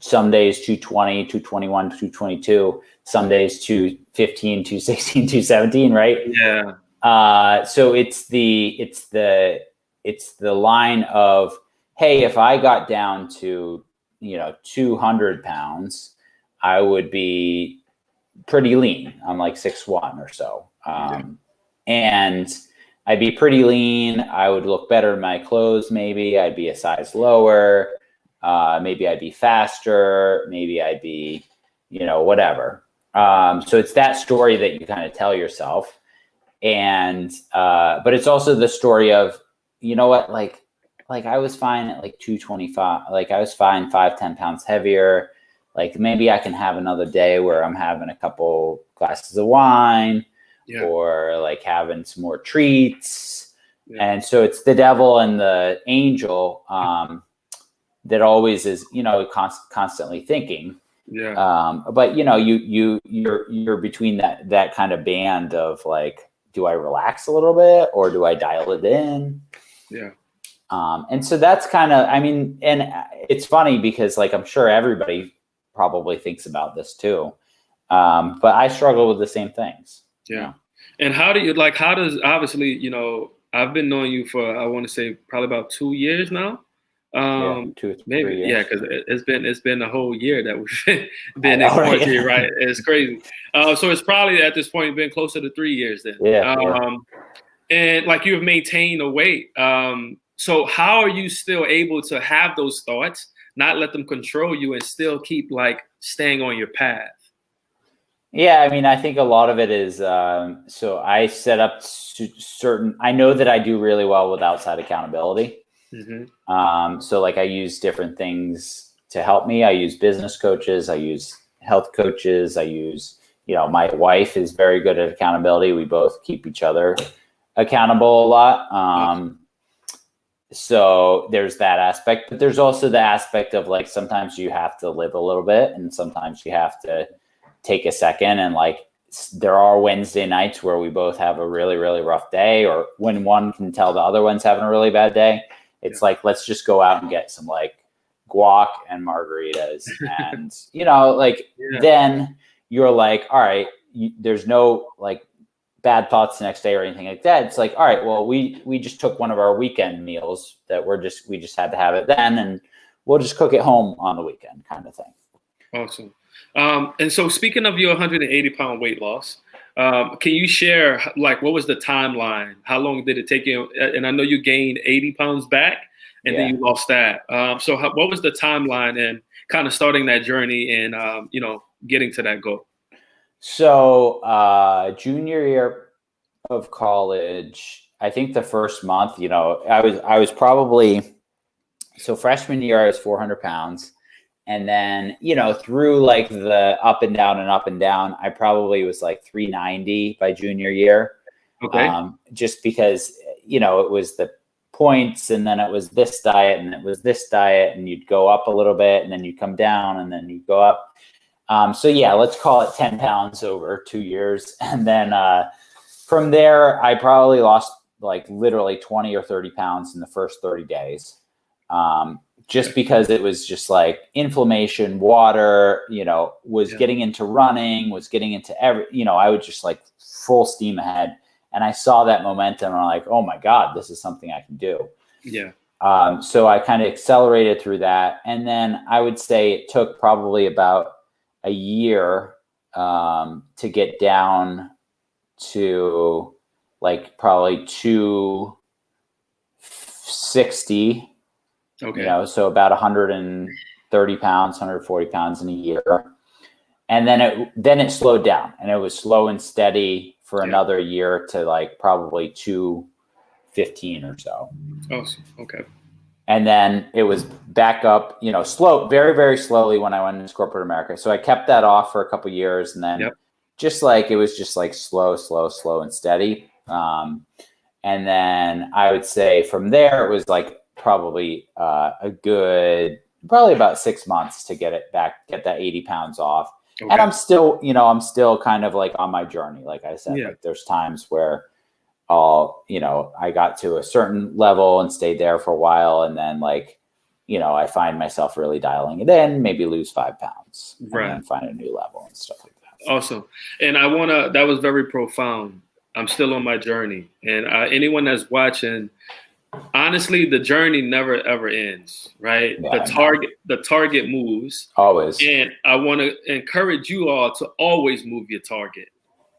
some days 220, 221, 222, some days 215, 216, 217, right? Yeah. So it's the line of, hey, if I got down to 200 pounds, I would be pretty lean. I'm like 6'1" or so. And I'd be pretty lean. I would look better in my clothes. Maybe I'd be a size lower. Maybe I'd be faster. Maybe I'd be, whatever. So it's that story that you kind of tell yourself. And, but it's also the story of, what, like I was fine at like 225, like I was fine 5-10 pounds heavier. like maybe I can have another day where I'm having a couple glasses of wine or like having some more treats. And so it's the devil and the angel that always is, you know, constantly thinking. But you know, you're between that kind of band of like, do I relax a little bit or do I dial it in? And so that's kind of, I mean, and it's funny because like, I'm sure everybody probably thinks about this too. But I struggle with the same things. You know? And how does, obviously, you know, I've been knowing you for, I want to say probably about 2 years now. 2 or 3 maybe years. because it's been a whole year that we've been in quarantine, right? It's crazy. So it's probably at this point been closer to 3 years then. And like you have maintained a weight. So how are you still able to have those thoughts, not let them control you, and still keep like staying on your path? Yeah, I mean, I think a lot of it is, so I set up certain, I know that I do really well with outside accountability. So like I use different things to help me. I use business coaches, I use health coaches, I use, you know, my wife is very good at accountability. We both keep each other accountable a lot. So there's that aspect, but there's also the aspect of like, sometimes you have to live a little bit and sometimes you have to take a second. And like, there are Wednesday nights where we both have a really, really rough day, or when one can tell the other one's having a really bad day. It's like, let's just go out and get some like guac and margaritas. And, you know, like then you're like, all right, there's no like bad thoughts the next day or anything like that. It's like, all right, well, we just took one of our weekend meals that we just had to have it then, and we'll just cook it home on the weekend kind of thing. Awesome. And so speaking of your 180-pound weight loss, can you share like what was the timeline? How long did it take you? And I know you gained 80 pounds back and then you lost that. So what was the timeline and kind of starting that journey and you know, getting to that goal? So junior year of college, I think the first month, you know, I was probably, so freshman year I was 400 pounds. And then, you know, through like the up and down, I probably was like 390 by junior year. Just because, you know, it was the points and then it was this diet and it was this diet, and you'd go up a little bit and then you'd come down and then you'd go up. So yeah, let's call it 10 pounds over 2 years. And then from there, I probably lost like literally 20 or 30 pounds in the first 30 days. Just because it was just like inflammation, water, you know, was getting into running, was getting into you know, I was just like full steam ahead. And I saw that momentum and I'm like, oh my God, this is something I can do. So I kind of accelerated through that. And then I would say it took probably about a year to get down to like probably 260. You know, so about 130 pounds, 140 pounds in a year. And then it slowed down, and it was slow and steady for another year to like probably 215 or so. Awesome. Okay. And then it was back up, you know, slow, very, very slowly when I went into corporate America. So I kept that off for a couple of years, and then just like, it was just like slow and steady. And then I would say from there, it was like, probably probably about 6 months to get that 80 pounds off. And I'm still, you know, kind of like on my journey. Like I said, like there's times where you know, I got to a certain level and stayed there for a while. And then like, you know, I find myself really dialing it in, maybe lose 5 pounds and then find a new level and stuff like that. Awesome. And that was very profound. I'm still on my journey. And anyone that's watching, honestly, the journey never ever ends, right? The target moves always. And I want to encourage you all to always move your target,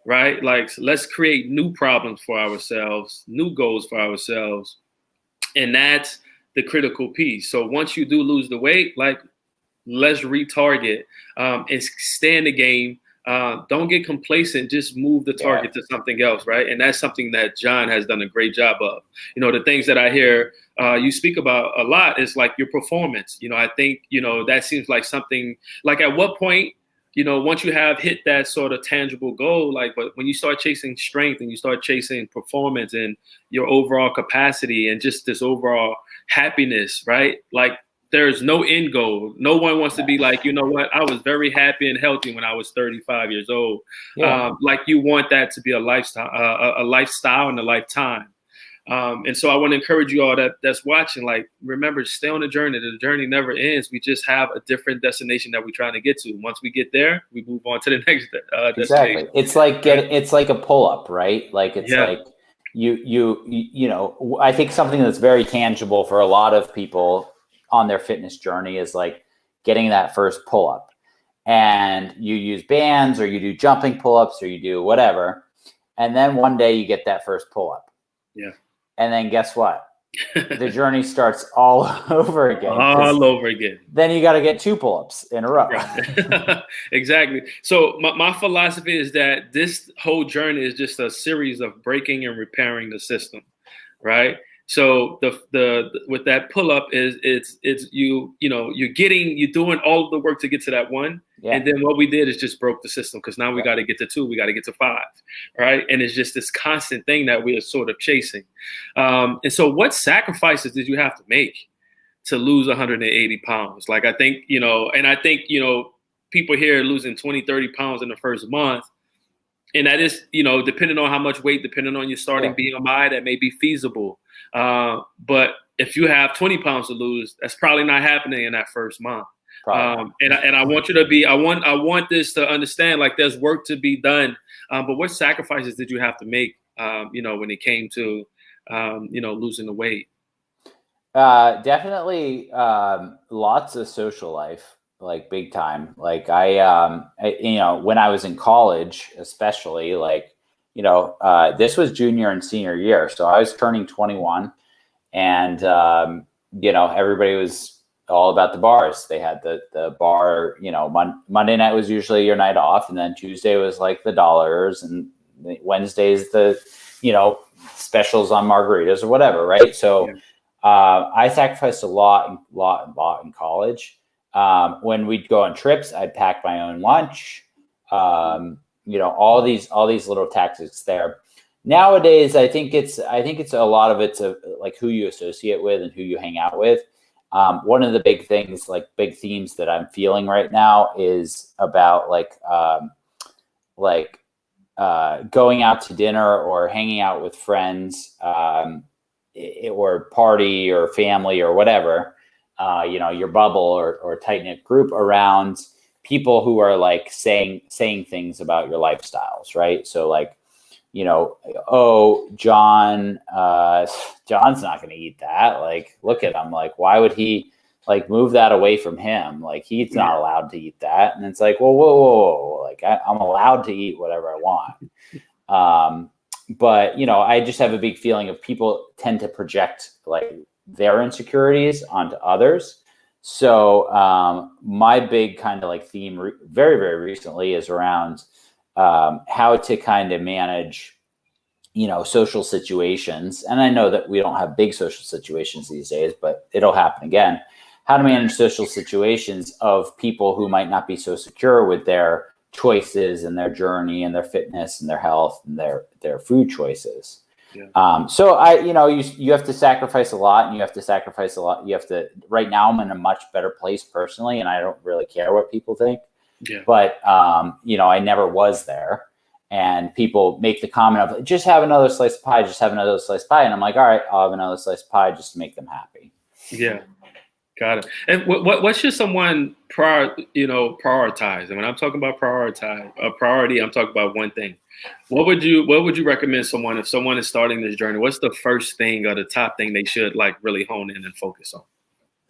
right? Like, let's create new problems for ourselves, new goals for ourselves. And that's the critical piece. So once you do lose the weight, like, let's retarget and stay in the game. don't get complacent. Just move the target to something else, right? And that's something that Jon has done a great job of. You know, the things that I hear you speak about a lot is like your performance. You know, I think, you know, that seems like something like at what point, you know, once you have hit that sort of tangible goal, like, but when you start chasing strength and you start chasing performance and your overall capacity and just this overall happiness, right? Like, there's no end goal. No one wants to be like, you know what, I was very happy and healthy when I was 35 years old. Like, you want that to be a lifestyle, and a lifetime. And so I want to encourage you all that's watching, like, remember, stay on the journey. The journey never ends. We just have a different destination that we're trying to get to. Once we get there, we move on to the next destination. Exactly. It's like it's like a pull-up, right? Like it's like you know, I think something that's very tangible for a lot of people on their fitness journey is like getting that first pull-up. And you use bands or you do jumping pull-ups or you do whatever. And then one day you get that first pull-up. Yeah. And then guess what? The journey starts all over again. All over again. Then you got to get 2 pull-ups in a row. Right. Exactly. So my philosophy is that this whole journey is just a series of breaking and repairing the system, right? So the with that pull up is it's you're doing all of the work to get to that one. Yeah. And then what we did is just broke the system, because now we got to get to 2, we got to get to 5, right? And it's just this constant thing that we are sort of chasing. And so what sacrifices did you have to make to lose 180 pounds? Like, I think, people here losing 20, 30 pounds in the first month. And that is, depending on how much weight, depending on your starting BMI, that may be feasible. But if you have 20 pounds to lose, that's probably not happening in that first month. And I want you to be, I want this to understand, like, there's work to be done. But what sacrifices did you have to make, when it came to, losing the weight? Definitely lots of social life, like big time. Like when I was in college, especially, like, this was junior and senior year. So I was turning 21 and, everybody was all about the bars. They had the bar, Monday night was usually your night off. And then Tuesday was like the dollars, and Wednesdays, the, specials on margaritas or whatever. Right. So I sacrificed a lot in college. When we'd go on trips, I'd pack my own lunch. All these little tactics there. Nowadays, I think it's a lot of it's like who you associate with and who you hang out with. One of the big things, like big themes that I'm feeling right now, is about going out to dinner or hanging out with friends, or party or family or whatever, your bubble or tight knit group around people who are like saying things about your lifestyles, right? So like, John's not going to eat that. Like, look at him. Like, why would he like move that away from him? Like, he's not allowed to eat that. And it's like, well, whoa. Like, I'm allowed to eat whatever I want. But, I just have a big feeling of people tend to project like their insecurities onto others. So my big kind of like theme very, very recently is around how to kind of manage, social situations. And I know that we don't have big social situations these days, but it'll happen again. How to manage social situations of people who might not be so secure with their choices and their journey and their fitness and their health and their food choices. Yeah. So you have to sacrifice a lot, and you have to, right now I'm in a much better place personally, and I don't really care what people think. Yeah. But, I never was there, and people make the comment of just have another slice of pie, And I'm like, all right, I'll have another slice of pie just to make them happy. Yeah. Got it. And what should someone prioritize? And when I'm talking about priority, I'm talking about one thing. What would you recommend someone, if someone is starting this journey? What's the first thing or the top thing they should like really hone in and focus on?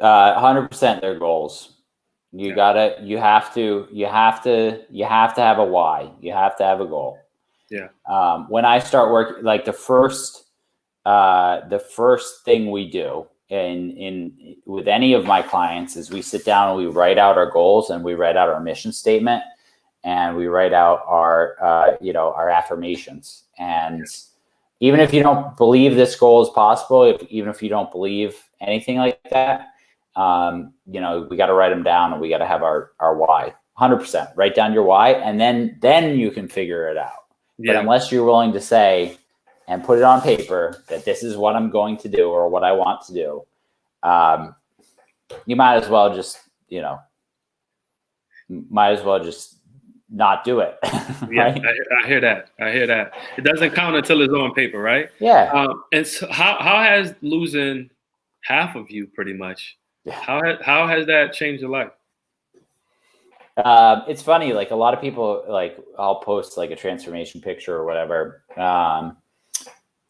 100% their goals. You have to have a why. You have to have a goal. Yeah. When I start working, like the first thing we do in with any of my clients is we sit down and we write out our goals and we write out our mission statement. and we write out our, our affirmations. And even if you don't believe this goal is possible, even if you don't believe anything like that, we got to write them down, and we got to have our why. 100%. Write down your why, and then you can figure it out. Yeah. But unless you're willing to say and put it on paper that this is what I'm going to do or what I want to do, you might as well just, not do it. Right? Yeah, I hear that. It doesn't count until it's on paper, right? Yeah. And so how has losing half of you pretty much, how has that changed your life? It's funny, like a lot of people, like I'll post like a transformation picture or whatever, and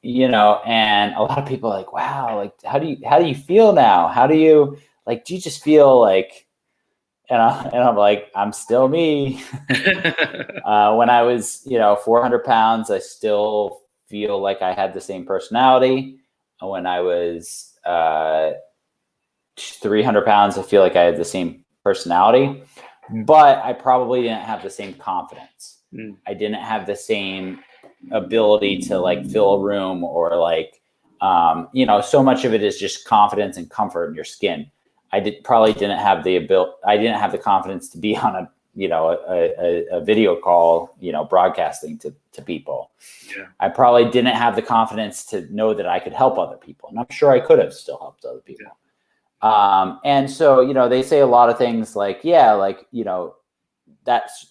a lot of people are like, wow, like how do you feel now? How do you do you just feel like, and I'm like, I'm still me. When I was, 400 pounds, I still feel like I had the same personality. When I was 300 pounds, I feel like I had the same personality, but I probably didn't have the same confidence. I didn't have the same ability to like fill a room or so much of it is just confidence and comfort in your skin. I probably didn't have the ability. I didn't have the confidence to be on a video call, broadcasting to people. Yeah. I probably didn't have the confidence to know that I could help other people. And I'm sure I could have still helped other people. Yeah. And so, they say a lot of things like, that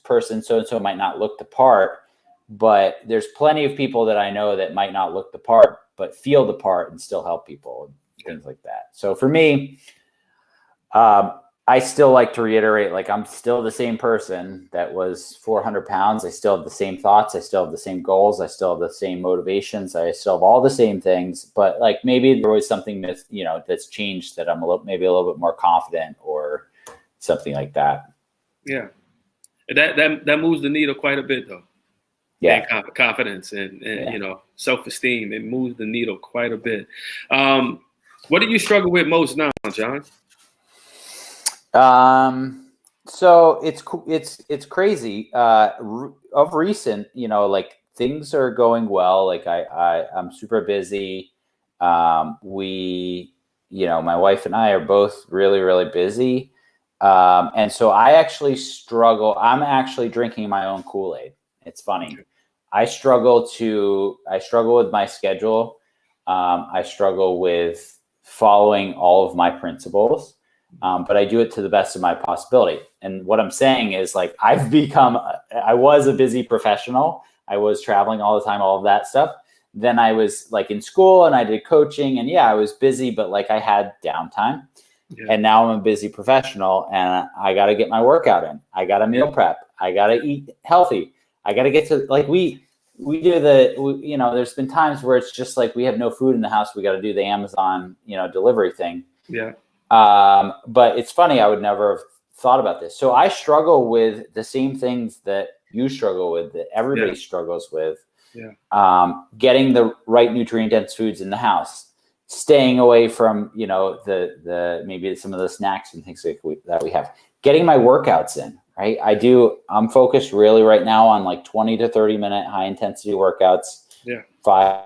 person so-and-so might not look the part, but there's plenty of people that I know that might not look the part, but feel the part and still help people and things like that. So for me, I still like to reiterate, like I'm still the same person that was 400 pounds. I still have the same thoughts. I still have the same goals. I still have the same motivations. I still have all the same things, but like maybe there was something that, that's changed, that I'm maybe a little bit more confident or something like that. Yeah. That moves the needle quite a bit though. Yeah. And confidence and self-esteem. It moves the needle quite a bit. What do you struggle with most now, Jon? So it's crazy. Of recent, like things are going well. Like I'm super busy. My wife and I are both really, really busy. And so I actually struggle. I'm actually drinking my own Kool-Aid. It's funny. Okay. I struggle with my schedule. I struggle with following all of my principles. But I do it to the best of my possibility. And what I'm saying is like, I was a busy professional. I was traveling all the time, all of that stuff. Then I was like in school and I did coaching and I was busy, but like I had downtime. Yeah. And now I'm a busy professional and I got to get my workout in. I got to meal prep. I got to eat healthy. I got to get to like, we do there's been times where it's just like, we have no food in the house. We got to do the Amazon, delivery thing. Yeah. But it's funny, I would never have thought about this. So I struggle with the same things that you struggle with, that everybody struggles with. Yeah. Getting the right nutrient dense foods in the house, staying away from, the maybe some of the snacks and things that we have, getting my workouts in, right? I'm focused really right now on like 20 to 30 minute high intensity workouts. Yeah. Five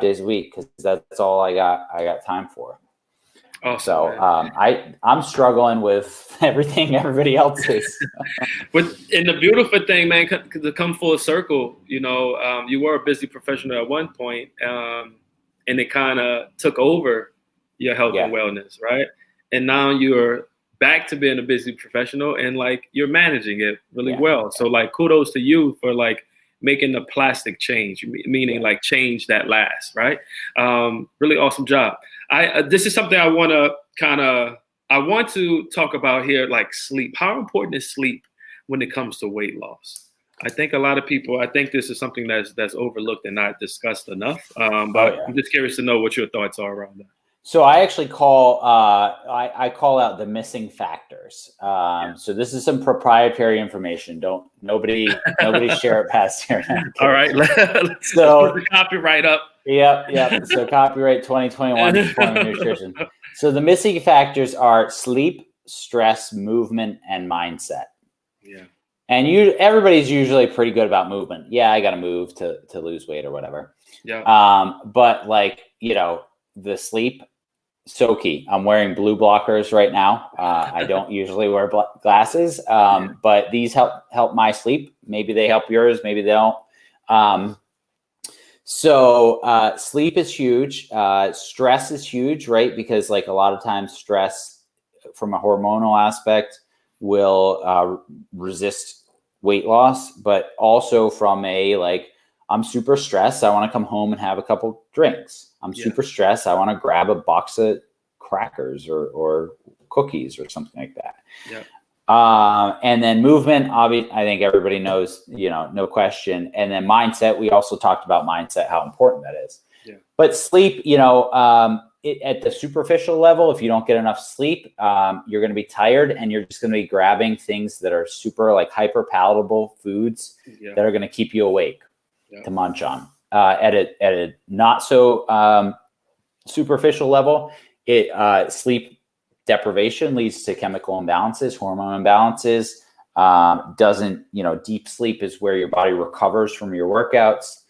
days a week. Cause that's all I got time for. Awesome, so I'm struggling with everything everybody else is. And the beautiful thing, man, to come full circle, you were a busy professional at one point, and it kind of took over your health and wellness, right? And now you're back to being a busy professional, and like you're managing it really well. So like kudos to you for like making the plastic change, meaning like change that lasts, right? Really awesome job. This is something I want to talk about here, like sleep. How important is sleep when it comes to weight loss? I think a lot of people, I think this is something that's overlooked and not discussed enough. But I'm just curious to know what your thoughts are around that. So I actually call out the missing factors. So this is some proprietary information. Nobody share it past here. All right. Let's put the copyright up. Yep. So copyright 2021 Performing Nutrition. So the missing factors are sleep, stress, movement, and mindset. Yeah. And everybody's usually pretty good about movement. Yeah, I got to move to lose weight or whatever. Yeah. But like, the sleep, so key. I'm wearing blue blockers right now. I don't usually wear glasses, but these help my sleep. Maybe they help yours. Maybe they don't. So sleep is huge. Stress is huge, right? Because like a lot of times stress from a hormonal aspect will resist weight loss, but also from I'm super stressed. I want to come home and have a couple drinks. I'm super stressed. I want to grab a box of crackers or cookies or something like that. Yeah. And then movement, obviously, I think everybody knows, no question. And then mindset, we also talked about mindset, how important that is. Yeah. But sleep, at the superficial level, if you don't get enough sleep, you're going to be tired and you're just going to be grabbing things that are super like hyper palatable foods that are going to keep you awake to munch on. At a not so superficial level, sleep deprivation leads to chemical imbalances, hormone imbalances. Deep sleep is where your body recovers from your workouts.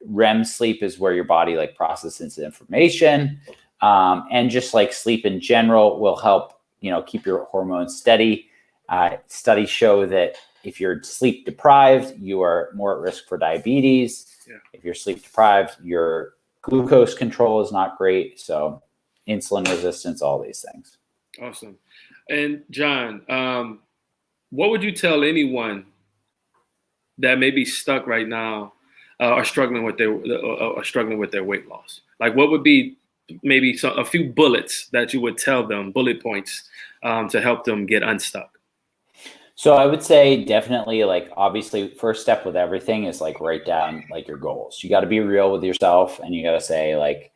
REM sleep is where your body like processes information. And just like sleep in general will help, keep your hormones steady. Studies show that if you're sleep deprived, you are more at risk for diabetes. Yeah. If you're sleep deprived, your glucose control is not great. So insulin resistance, all these things. Awesome. And Jon, what would you tell anyone that may be stuck right now or struggling with their weight loss? Like, what would be maybe a few bullets that you would tell them, bullet points, to help them get unstuck? So I would say definitely, like, obviously first step with everything is like write down like your goals. You got to be real with yourself and you got to say like,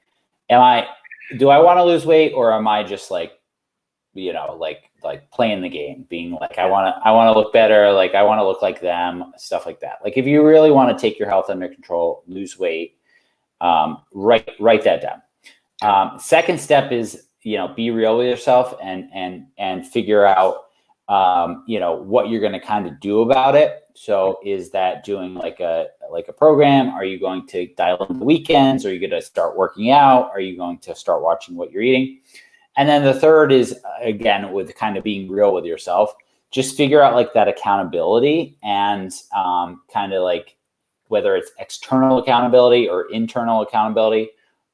do I want to lose weight or am I just like playing the game, being like, I want to look better. Like I want to look like them, stuff like that. Like if you really want to take your health under control, lose weight, write that down. Second step is, be real with yourself and figure out, what you're going to kind of do about it. So is that doing like a program? Are you going to dial in the weekends? Are you going to start working out? Are you going to start watching what you're eating? And then the third is, again, with kind of being real with yourself, just figure out like that accountability and kind of like whether it's external accountability or internal accountability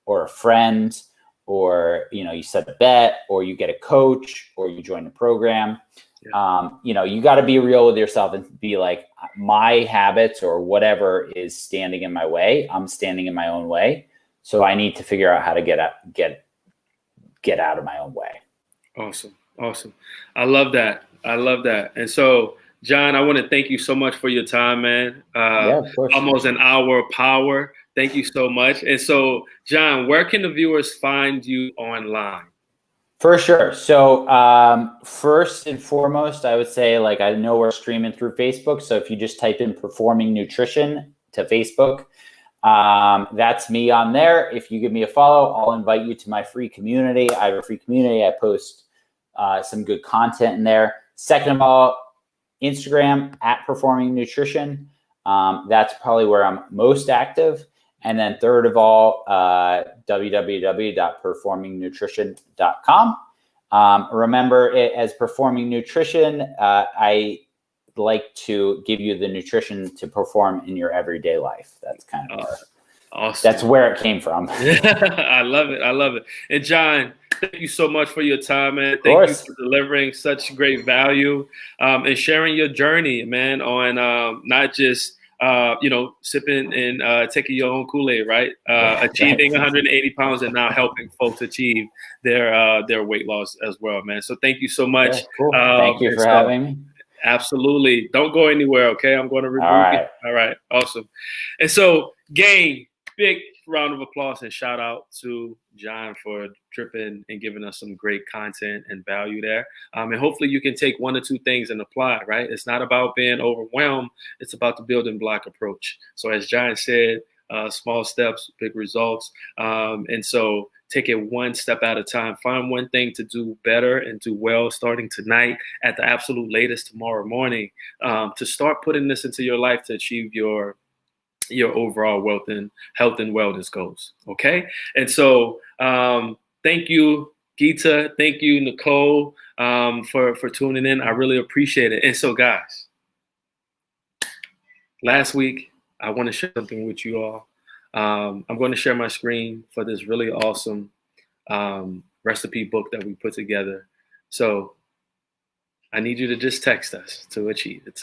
or a friend or, you set a bet or you get a coach or you join a program. You got to be real with yourself and be like, my habits or whatever is standing in my way. I'm standing in my own way. So I need to figure out how to get out of my own way. Awesome. I love that. And so, Jon, I want to thank you so much for your time, man. Of course. Almost an hour of power. Thank you so much. And so, Jon, where can the viewers find you online? For sure. So first and foremost, I would say, like, I know we're streaming through Facebook. So if you just type in Performing Nutrition to Facebook, that's me on there. If you give me a follow, I'll invite you to my free community. I have a free community. I post some good content in there. Second of all, Instagram at Performing Nutrition. That's probably where I'm most active. And then third of all, www.performingnutrition.com. Remember, as Performing Nutrition, I like to give you the nutrition to perform in your everyday life. That's kind of awesome. That's where it came from. I love it. And Jon, thank you so much for your time, man. Thank you for delivering such great value and sharing your journey, man, on not just sipping and taking your own Kool-Aid, right? Achieving 180 pounds and now helping folks achieve their weight loss as well, man. So thank you so much. Yeah, cool. Thank you for having me. Absolutely. Don't go anywhere, okay? I'm going to review you. All right. Awesome. And so, gang, big round of applause and shout out to Jon for tripping and giving us some great content and value there. And hopefully you can take one or two things and apply, right? It's not about being overwhelmed. It's about the building block approach. So as Jon said, small steps, big results. And so Take it one step at a time. Find one thing to do better and do well starting tonight, at the absolute latest tomorrow morning, to start putting this into your life to achieve your overall health and wellness goals. Okay. And so thank you, Geeta. Thank you, Nicole, for tuning in. I really appreciate it. And so, guys, last week, I want to share something with you all. I'm going to share my screen for this really awesome recipe book that we put together. So I need you to just text us to receive it.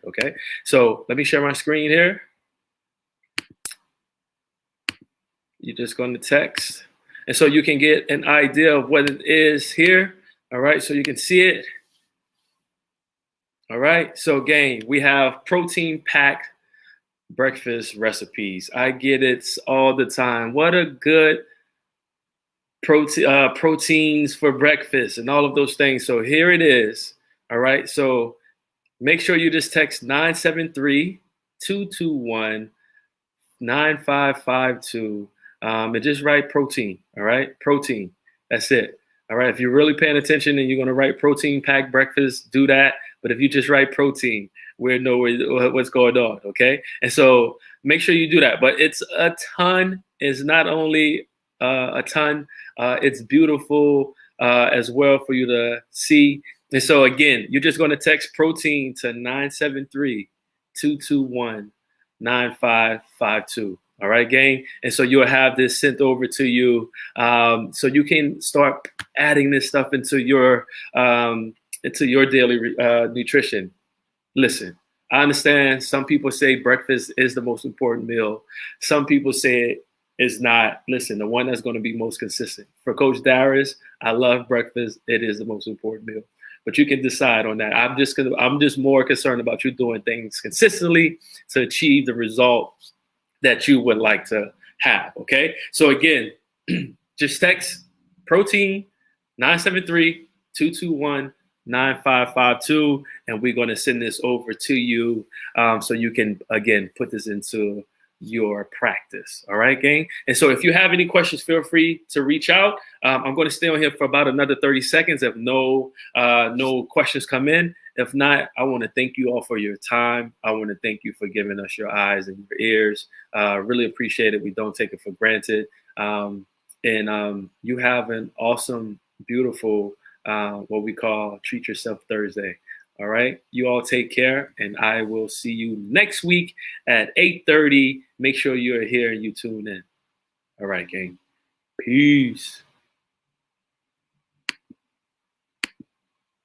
Okay. So let me share my screen here. You're just going to text. And so you can get an idea of what it is here. All right. So you can see it. All right. So again, we have protein packed breakfast recipes. I get it all the time. What a good proteins for breakfast and all of those things. So here it is. All right. So make sure you just text 973-221-9552 and just write protein. All right. Protein. That's it. All right. If you're really paying attention and you're going to write protein packed breakfast, do that. But if you just write protein, we know what's going on. Okay. And so make sure you do that. But it's a ton. It's not only a ton. It's beautiful as well for you to see. And so again, you're just going to text protein to 973-221-9552. All right, gang. And so you'll have this sent over to you, so you can start adding this stuff into your daily nutrition. Listen, I understand some people say breakfast is the most important meal. Some people say it is not. Listen, the one that's going to be most consistent. For Coach Darius, I love breakfast. It is the most important meal. But you can decide on that. I'm just more concerned about you doing things consistently to achieve the results that you would like to have. Okay. So again, just text protein 973-221-9552, and we're going to send this over to you so you can, again, put this into your practice. All right, gang? And so if you have any questions, feel free to reach out. I'm going to stay on here for about another 30 seconds if no questions come in. If not, I want to thank you all for your time. I want to thank you for giving us your eyes and your ears. Really appreciate it. We don't take it for granted. And you have an awesome, beautiful, what we call Treat Yourself Thursday. All right. You all take care, and I will see you next week at 8:30. Make sure you're here and you tune in. All right, gang. Peace.